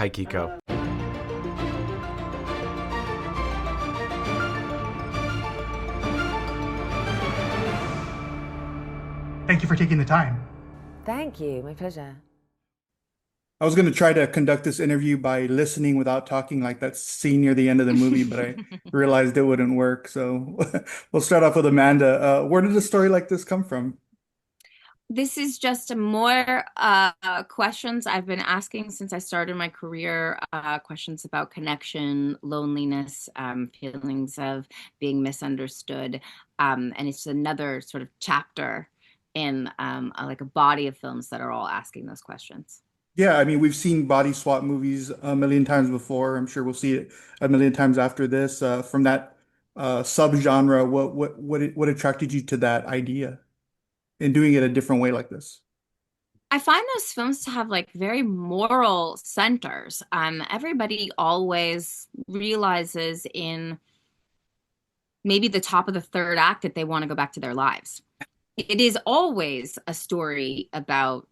Hi, Kiko. Thank you for taking the time. Thank you. My pleasure. I was going to try to conduct this interview by listening without talking, like that scene near the end of the movie, but I realized it wouldn't work. So we'll start off with Amanda. Where did a story like this come from? This is just more questions I've been asking since I started my career. Questions about connection, loneliness, feelings of being misunderstood, and it's another sort of chapter in like a body of films that are all asking those questions. Yeah, I mean, we've seen body swap movies a million times before. I'm sure we'll see it a million times after this. From that subgenre, what attracted you to that idea in doing it a different way like this? I find those films to have like very moral centers. Everybody always realizes in maybe the top of the third act that they want to go back to their lives. It is always a story about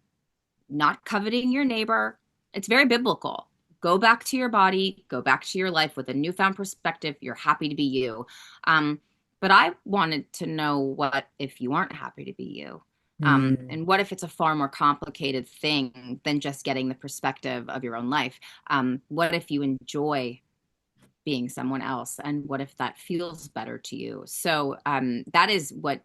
not coveting your neighbor. It's very biblical. Go back to your body, go back to your life with a newfound perspective. You're happy to be you. But I wanted to know, what if you aren't happy to be you? Hmm. And what if it's a far more complicated thing than just getting the perspective of your own life? What if you enjoy being someone else? And what if that feels better to you? So that is what,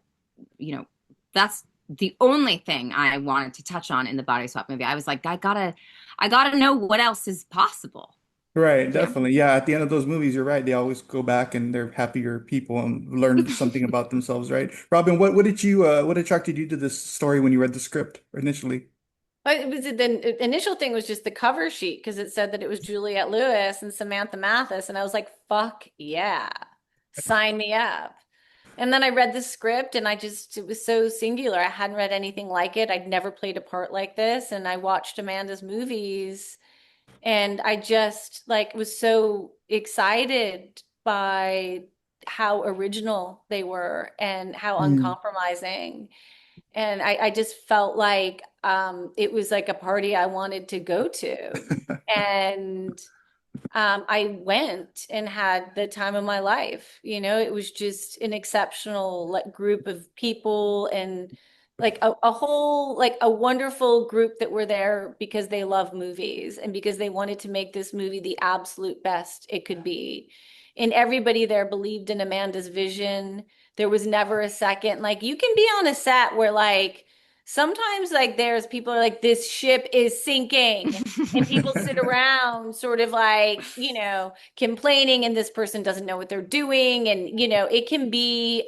you know, that's the only thing I wanted to touch on in the body swap movie. I was like, I gotta know what else is possible. Right, Yeah. definitely. Yeah, at the end of those movies, you're right. They always go back and they're happier people and learn something about themselves, right? Robin, what did you what attracted you to this story when you read the script initially? But it was the initial thing was just the cover sheet because it said that it was Juliette Lewis and Samantha Mathis, and I was like, "Fuck yeah, sign me up." And then I read the script, and it was so singular. I hadn't read anything like it. I'd never played a part like this, and I watched Amanda's movies, and I just like was so excited by how original they were and how Hmm. uncompromising. And I just felt like it was like a party I wanted to go to. And I went and had the time of my life. You know, it was just an exceptional like group of people and like a whole like a wonderful group that were there because they love movies and because they wanted to make this movie the absolute best it could be. And everybody there believed in Amanda's vision. There was never a second. Like you can be on a set where like sometimes like there's people are like this ship is sinking and people sit around sort of like, complaining and this person doesn't know what they're doing and it can be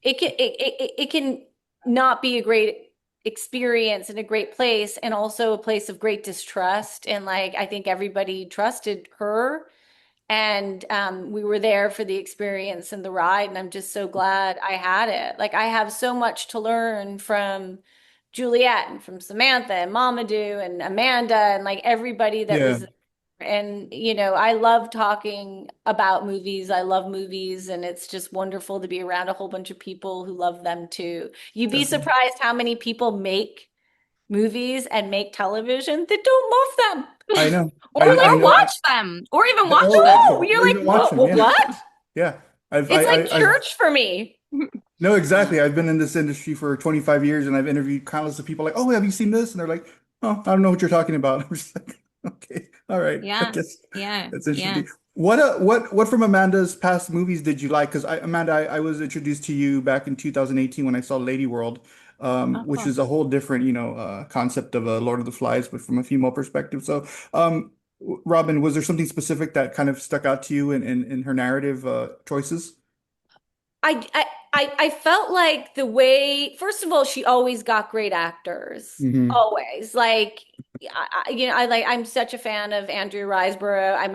it can not be a great experience and a great place and also a place of great distrust and like I think everybody trusted her and we were there for the experience and the ride and I'm just so glad I had it. Like I have so much to learn from Juliet and from Samantha and Mamadou and Amanda and like everybody that Yeah. was, and I love talking about movies. I love movies and it's just wonderful to be around a whole bunch of people who love them too. You'd be Definitely. surprised how many people make movies and make television that don't love I know. Or I or know. watch them, or even them. watch Or watch them. No, them, you're or like, even watch what, them. what, Yeah. what? Yeah. It's like I've church for me. no, exactly. I've been in this industry for 25 years and I've interviewed countless of people like, oh, have you seen this? And they're like, oh, I don't know what you're talking about. I'm just like, okay, all right. I Yeah, guess yeah, that's yeah. interesting. What from Amanda's past movies did you like? Because Amanda, I was introduced to you back in 2018 when I saw Lady World, Oh, which cool. is a whole different, concept of Lord of the Flies, but from a female perspective. So, Robin, was there something specific that kind of stuck out to you in her narrative choices? I, I I felt like the way, first of all, she always got great actors. Hmm. Always. Like I'm such a fan of Andrew Riseborough. I'm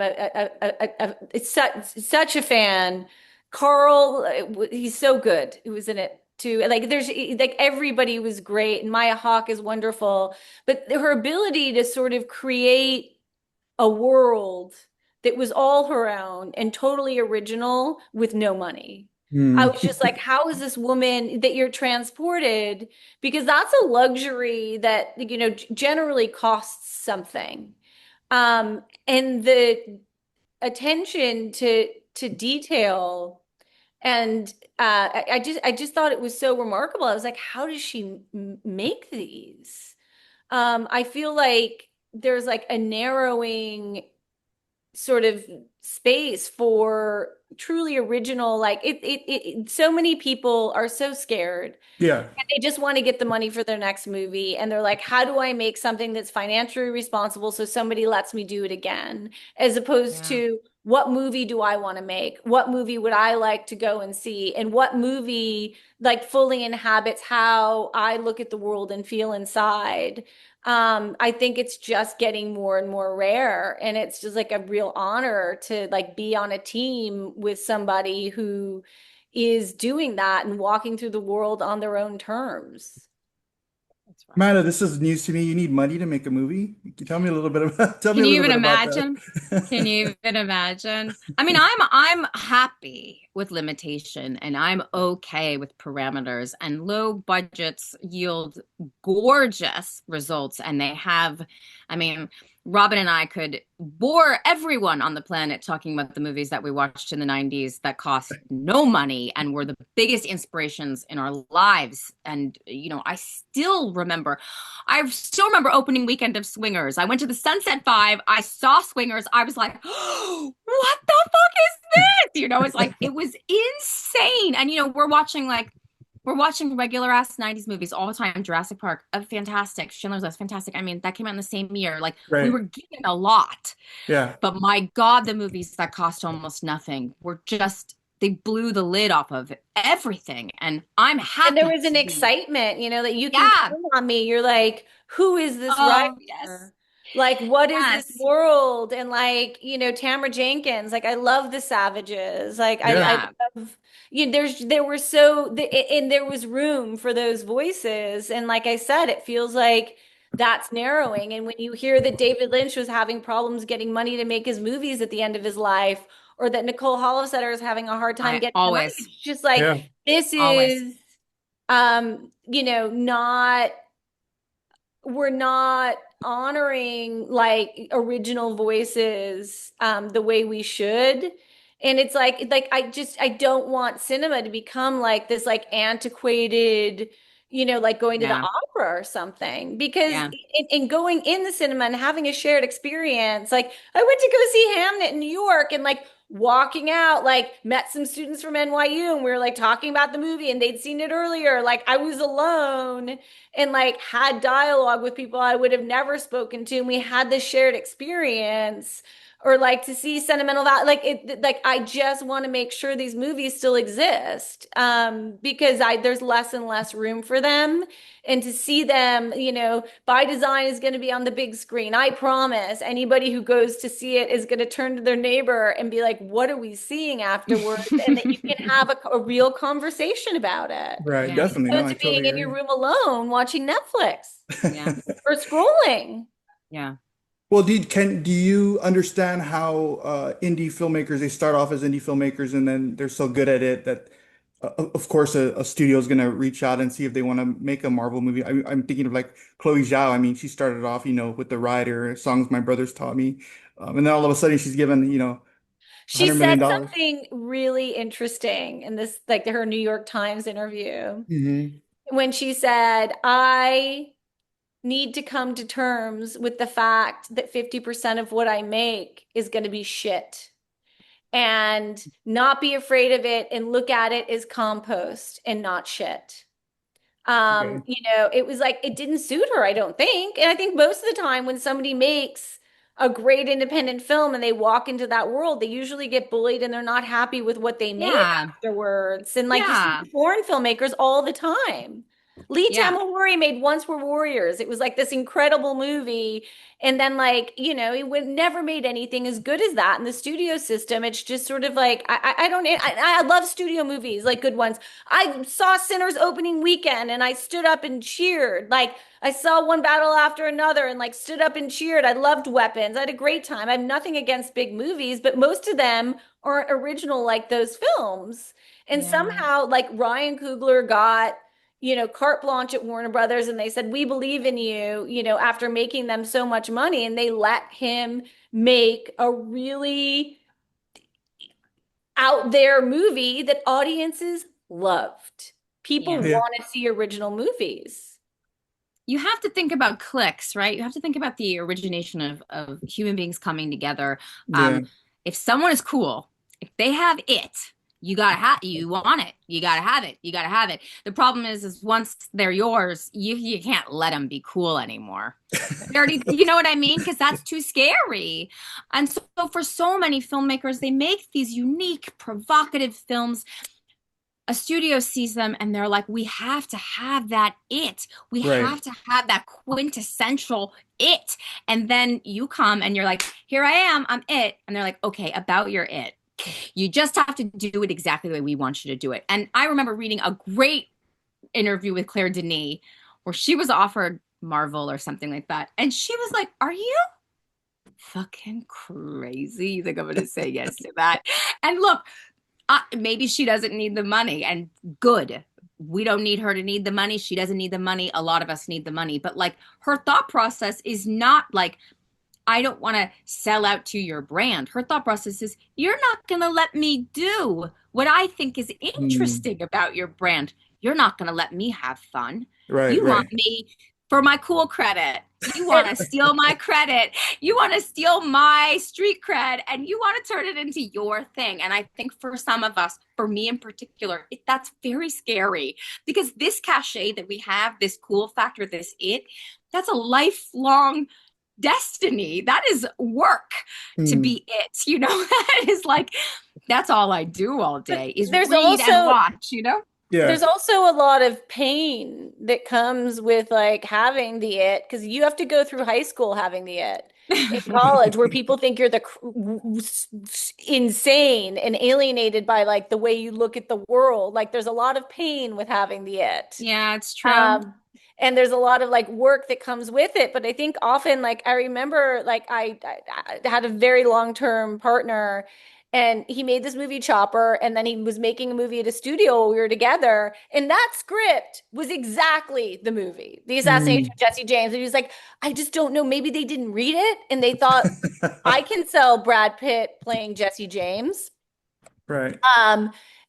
it's such a fan. Carl, he's so good. Who was in it too? Like there's like everybody was great, and Maya Hawke is wonderful. But her ability to sort of create a world that was all her own and totally original with no money. I Hmm. was just like, how is this woman that you're transported? Because that's a luxury that, generally costs something. And the attention to detail and I just thought it was so remarkable. I was like, how does she make these? I feel like there's like a narrowing sort of space for truly original, like so many people are so scared Yeah. and they just want to get the money for their next movie. And they're like, how do I make something that's financially responsible so somebody lets me do it again? As opposed Yeah. to what movie do I want to make? What movie would I like to go and see? And what movie like fully inhabits how I look at the world and feel inside? I think it's just getting more and more rare. And it's just like a real honor to like be on a team with somebody who is doing that and walking through the world on their own terms. That's right. Amanda, this is news to me. You need money to make a movie? Can you tell me a little bit about tell me Can a you little even bit about imagine? Can that. you even imagine? I mean, I'm happy with limitation and I'm okay with parameters, and low budgets yield gorgeous results, and they have, I mean, Robin and I could bore everyone on the planet talking about the movies that we watched in the 90s that cost no money and were the biggest inspirations in our lives. And I still remember opening weekend of Swingers. I went to the Sunset Five. I saw Swingers. I was like, oh, what the fuck is this? It's like, it was insane. And, we're watching regular ass 90s movies all the time. Jurassic Park, fantastic. Schindler's List, fantastic. I mean, that came out in the same year. Like, we Right. were given a lot. Yeah. But my God, the movies that cost almost nothing were just, they blew the lid off of everything. And I'm And there happy was an to be. excitement, that you can Yeah. count on me. You're like, who is this Oh, yes. writer? Like, what is this Yes. world? And like, Tamara Jenkins, like I love the Savages. Like I Yeah. love, there were and there was room for those voices. And like I said, it feels like that's narrowing. And when you hear that David Lynch was having problems getting money to make his movies at the end of his life, or that Nicole Holofcener is having a hard time I getting the money, always, it's just like, Yeah. this always. is not, we're not honoring like original voices the way we should. And it's like I don't want cinema to become like this like antiquated, like going to the Yeah. opera or something. Because Yeah. in going in the cinema and having a shared experience, like I went to go see Hamnet in New York, and like walking out, like met some students from NYU, and we were like talking about the movie and they'd seen it earlier. Like I was alone and like had dialogue with people I would have never spoken to, and we had this shared experience. Or like to see Sentimental Valley, like I just want to make sure these movies still exist, because there's less and less room for them. And to see them, by design is going to be on the big screen. I promise anybody who goes to see it is going to turn to their neighbor and be like, what are we seeing afterwards? And that you can have a real conversation about it. Right. Yeah. Definitely. No, Opposed I to being totally in your agree. room alone watching Netflix Yeah. or scrolling. Yeah. Well, do you understand how indie filmmakers, they start off as indie filmmakers and then they're so good at it that of course a studio is going to reach out and see if they want to make a Marvel movie. I'm thinking of like Chloe Zhao. I mean, she started off, with The Rider, songs my brothers taught me. And then all of a sudden she's given, She said $100 million. something really interesting in this, like her New York Times interview, Hmm. when she said, I need to come to terms with the fact that 50% of what I make is going to be shit, and not be afraid of it and look at it as compost and not shit. Okay. It was like it didn't suit her, I don't think. And I think most of the time when somebody makes a great independent film and they walk into that world, they usually get bullied and they're not happy with what they made Yeah. afterwards. And like you see Yeah. foreign filmmakers all the time. Lee Yeah. Tamahori made Once Were Warriors. It was like this incredible movie. And then like, he would never made anything as good as that in the studio system. It's just sort of like I love studio movies, like good ones. I saw Sinners opening weekend and I stood up and cheered. Like I saw One Battle After Another and like stood up and cheered. I loved Weapons. I had a great time. I have nothing against big movies, but most of them aren't original like those films. And Yeah. somehow like Ryan Coogler got, carte blanche at Warner Brothers, and they said, we believe in you, after making them so much money, and they let him make a really out there movie that audiences loved. People Yeah. Yeah. want to see original movies. You have to think about clicks, right? You have to think about the origination of human beings coming together. Yeah. If someone is cool, if they have it, you want it. You gotta have it. You gotta have it. The problem is once they're yours, you can't let them be cool anymore. They already, you know what I mean? Because that's too scary. And so for so many filmmakers, they make these unique, provocative films. A studio sees them and they're like, we have to have that it. We Right. have to have that quintessential it. And then you come and you're like, here I am, I'm it. And they're like, okay, about your it. You just have to do it exactly the way we want you to do it. And I remember reading a great interview with Claire Denis where she was offered Marvel or something like that. And she was like, are you fucking crazy? You think I'm going to say yes to that? And look, maybe she doesn't need the money, and good. We don't need her to need the money. She doesn't need the money. A lot of us need the money. But like her thought process is not like, I don't want to sell out to your brand. Her thought process is, you're not going to let me do what I think is interesting about your brand. You're not going to let me have fun. Right. You Right. want me for my cool credit. You want to steal my credit. You want to steal my street cred, and you want to turn it into your thing. And I think for some of us, for me in particular, that's very scary, because this cachet that we have, this cool factor, that's a lifelong destiny. That is work to be it. That is like, that's all I do all day is read and watch, Yeah. There's also a lot of pain that comes with like having the it, because you have to go through high school having the it in college, where people think you're insane and alienated by like the way you look at the world. Like there's a lot of pain with having the it. Yeah, it's true. And there's a lot of like work that comes with it. But I think often, like, I remember like I had a very long-term partner, and he made this movie Chopper, and then he was making a movie at a studio while we were together, and that script was exactly the movie, The Assassination of Jesse James. And he was like, I just don't know, maybe they didn't read it and they thought, I can sell Brad Pitt playing Jesse James. Right.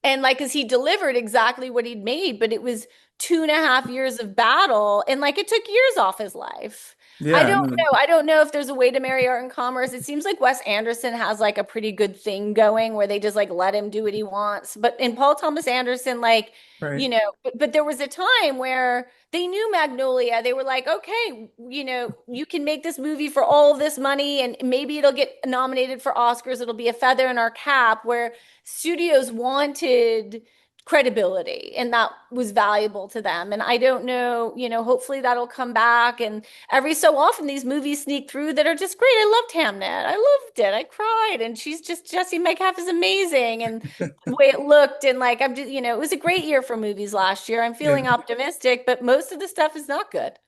And like, cause he delivered exactly what he'd made, but it was 2.5 years of battle, and like it took years off his life. Yeah. I don't know. I don't know if there's a way to marry art and commerce. It seems like Wes Anderson has like a pretty good thing going where they just like let him do what he wants. But in Paul Thomas Anderson, like, Right. but there was a time where they knew Magnolia. They were like, okay, you can make this movie for all of this money, and maybe it'll get nominated for Oscars. It'll be a feather in our cap, where studios wanted credibility, and that was valuable to them. And I don't know, hopefully that'll come back. And every so often these movies sneak through that are just great. I loved Hamnet. I loved it. I cried. And she's just, Jesse Metcalf is amazing. And the way it looked, and like, I'm just, it was a great year for movies last year. I'm feeling optimistic, but most of the stuff is not good.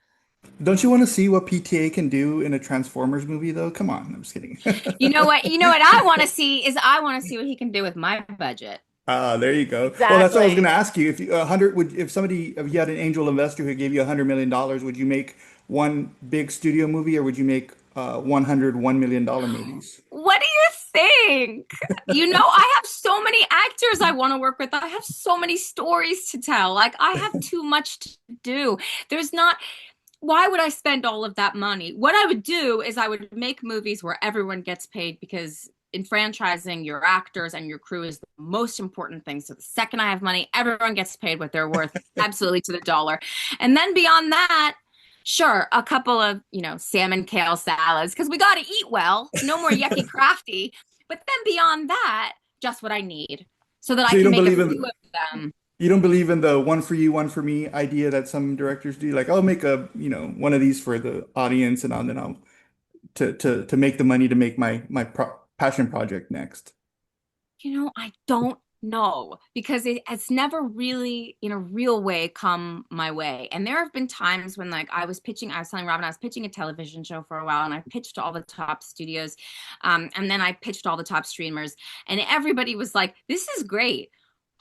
Don't you want to see what PTA can do in a Transformers movie, though? Come on, I'm just kidding. You know what I want to see is, I want to see what he can do with my budget. There you go. Exactly. Well, that's what I was going to ask you. If you, 100 would, if you had an angel investor who gave you $100 million, would you make one big studio movie, or would you make 100 $1 million movies? What do you think? I have so many actors I want to work with. I have so many stories to tell. Like, I have too much to do. Why would I spend all of that money? What I would do is I would make movies where everyone gets paid, because in franchising, your actors and your crew is the most important thing. So the second I have money, everyone gets paid what they're worth, absolutely to the dollar. And then beyond that, sure, a couple of, salmon kale salads, because we got to eat well. No more yucky crafty. But then beyond that, just what I need, so that I can make a few of them. You don't believe in the one for you, one for me idea that some directors do? Like, I'll make one of these for the audience, and then I'll to make the money to make my passion project next. I don't know, because it's never really in a real way come my way. And there have been times when, like, I was telling Robin, I was pitching a television show for a while, and I pitched to all the top studios. And then I pitched all the top streamers, and everybody was like, this is great.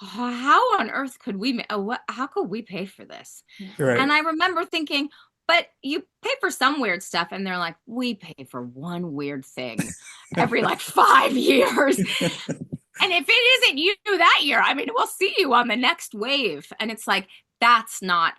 how on earth could we how could we pay for this? Right. And I remember thinking, but you pay for some weird stuff, and they're like, we pay for one weird thing every like 5 years. And if it isn't you that year, I mean, we'll see you on the next wave. And it's like, that's not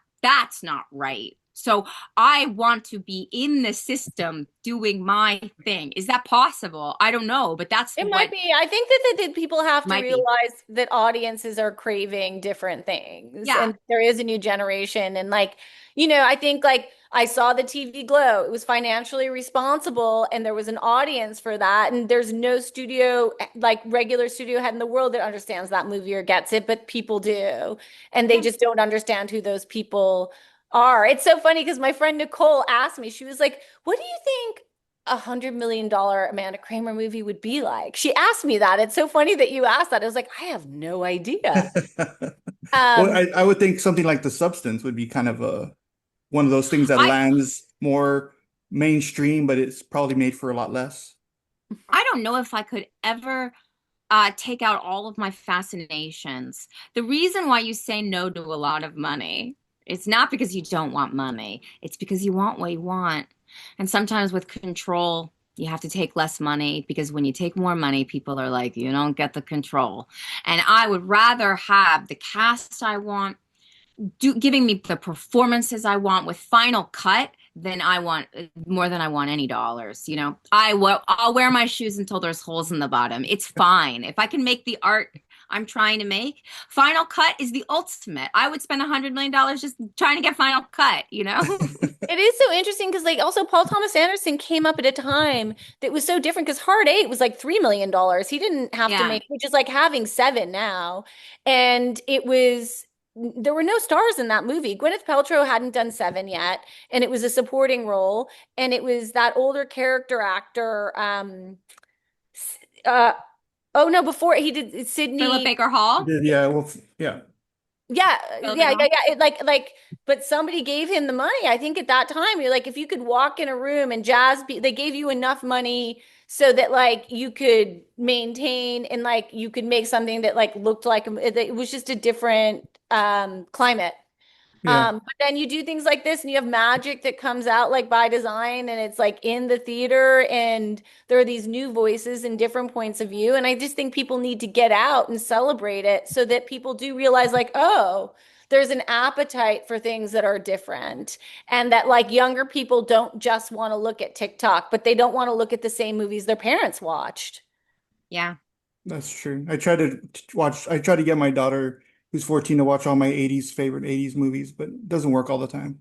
right. So I want to be in the system doing my thing. Is that possible? I don't know, but that's It what might be. I think that people have to might be. realize that audiences are craving different things. Yeah. And there is a new generation. And like, I think like I saw the TV Glow. It was financially responsible and there was an audience for that. And there's no studio, like regular studio head in the world that understands that movie or gets it, but people do. And they Yeah. just don't understand who those people are. It's so funny because my friend Nicole asked me, she was like, what do you think $100 million Amanda Kramer movie would be like? She asked me that. It's so funny that you asked that. I was like, I have no idea. Well, I would think something like The Substance would be kind of one of those things that lands more mainstream, but it's probably made for a lot less. I don't know if I could ever take out all of my fascinations. The reason why you say no to a lot of money, it's not because you don't want money. It's because you want what you want. And sometimes with control, you have to take less money because when you take more money, people are like, you don't get the control. And I would rather have the cast I want, giving me the performances I want with Final Cut than I want more than I want any dollars. I'll wear my shoes until there's holes in the bottom. It's fine. If I can make the art I'm trying to make, Final Cut is the ultimate. I would spend $100 million just trying to get Final Cut, It is so interesting because like also Paul Thomas Anderson came up at a time that was so different because Hard Eight was like $3 million. He didn't have to make, which is like having 7 now. And there were no stars in that movie. Gwyneth Paltrow hadn't done 7 yet, and it was a supporting role. And it was that older character actor. Oh no, before he did Sydney Philip Baker Hall. Yeah, well, yeah. Yeah. But somebody gave him the money. I think at that time, you're like, if you could walk in a room and they gave you enough money so that like you could maintain and like you could make something that like looked like it was just a different climate. Yeah. But then you do things like this and you have magic that comes out like by design and it's like in the theater and there are these new voices and different points of view. And I just think people need to get out and celebrate it so that people do realize like, oh, there's an appetite for things that are different and that like younger people don't just want to look at TikTok, but they don't want to look at the same movies their parents watched. Yeah. That's true. I try to get my daughter who's 14 to watch all my favorite 80s movies, but it doesn't work all the time.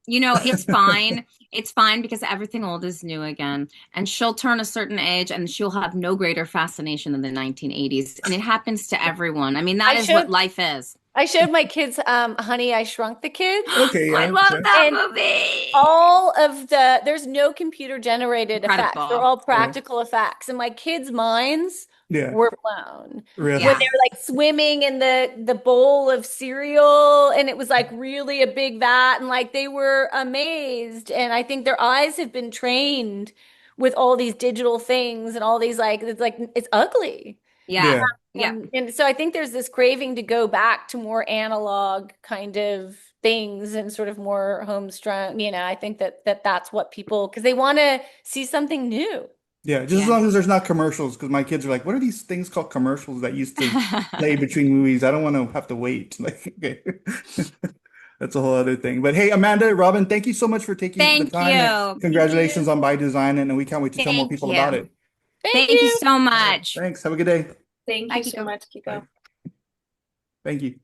It's fine. It's fine because everything old is new again. And she'll turn a certain age and she'll have no greater fascination than the 1980s. And it happens to everyone. I mean, that is what life is. I showed my kids Honey, I Shrunk the Kids. Okay, yeah. I love that movie. All of there's no computer generated effects. Incredible. They're all practical effects. And my kids' minds were blown. Really? When they were like swimming in the bowl of cereal and it was like really a big vat and like they were amazed. And I think their eyes have been trained with all these digital things and all these it's ugly. Yeah. And so I think there's this craving to go back to more analog kind of things and sort of more homestrung. I think that's what people, because they want to see something new. Yeah, just as long as there's not commercials, because my kids are like, what are these things called commercials that used to play between movies? I don't want to have to wait. Like, okay. That's a whole other thing. But hey, Amanda, Robin, thank you so much for taking the time. Thank you. Congratulations on By Design, and we can't wait to tell more people about it. Thank you so much. Thanks. Have a good day. Thank you so much, Kiko. Thank you.